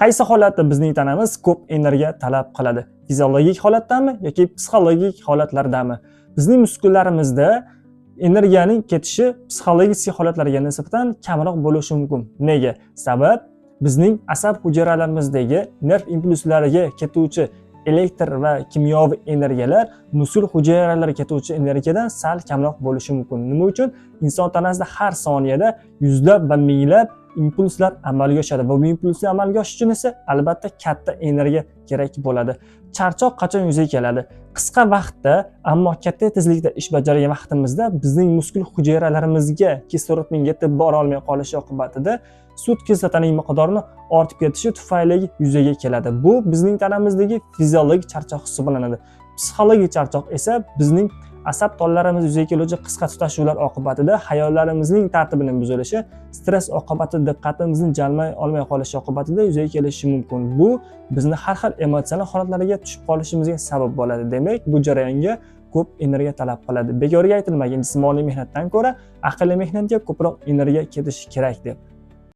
Qaysi holatda bizning tanamiz ko'p energiya talab qiladi? Fiziologik holatdami yoki psixologik holatlardami? Bizning muskullarimizda energiyaning ketishi psixologik holatlarga nisbatan kamroq bo'lishi mumkin. Nega? Sabab bizning asab hujayralarimizdagi nerv impulslariga ketuvchi elektr va kimyoviy energiyalar muskul hujayralariga ketuvchi energiyadan sal kamroq bo'lishi mumkin. Nima uchun? Inson tanasida har soniyada yuzlab va minglab impulslar amalga oshadi va bu impulslar amalga oshish uchun esa albatta katta energiya kerak bo'ladi. Charchoq qachon yuzaga keladi? Qisqa vaqtda, ammo katta tezlikda ish bajargan vaqtimizda bizning muskul hujayralarimizga kislorodning yetib bora olmay qolishi oqibatida sut kislotaning miqdorini ortib ketishi tufayli yuzaga keladi. Bu bizning tanamizdagi fiziologik charchoq hisoblanadi. Psixologik charchoq esa bizning asab tollarimiz yuzaga keluvchi qisqa tutashuvlar oqibatida hayollarimizning tartibining buzilishi, stress oqibatida diqqatimizni jalmay olmay qolishi oqibatida yuzaga kelishi mumkin. Bu bizni har xil emotsional holatlarga tushib qolishimizga sabab bo'ladi. Demak, bu jarayonga ko'p energiya talab qiladi. Bekorga aytilmagan jismoniy mehnatdan ko'ra aqlli mehnatga ko'proq energiya ketishi kerak deb.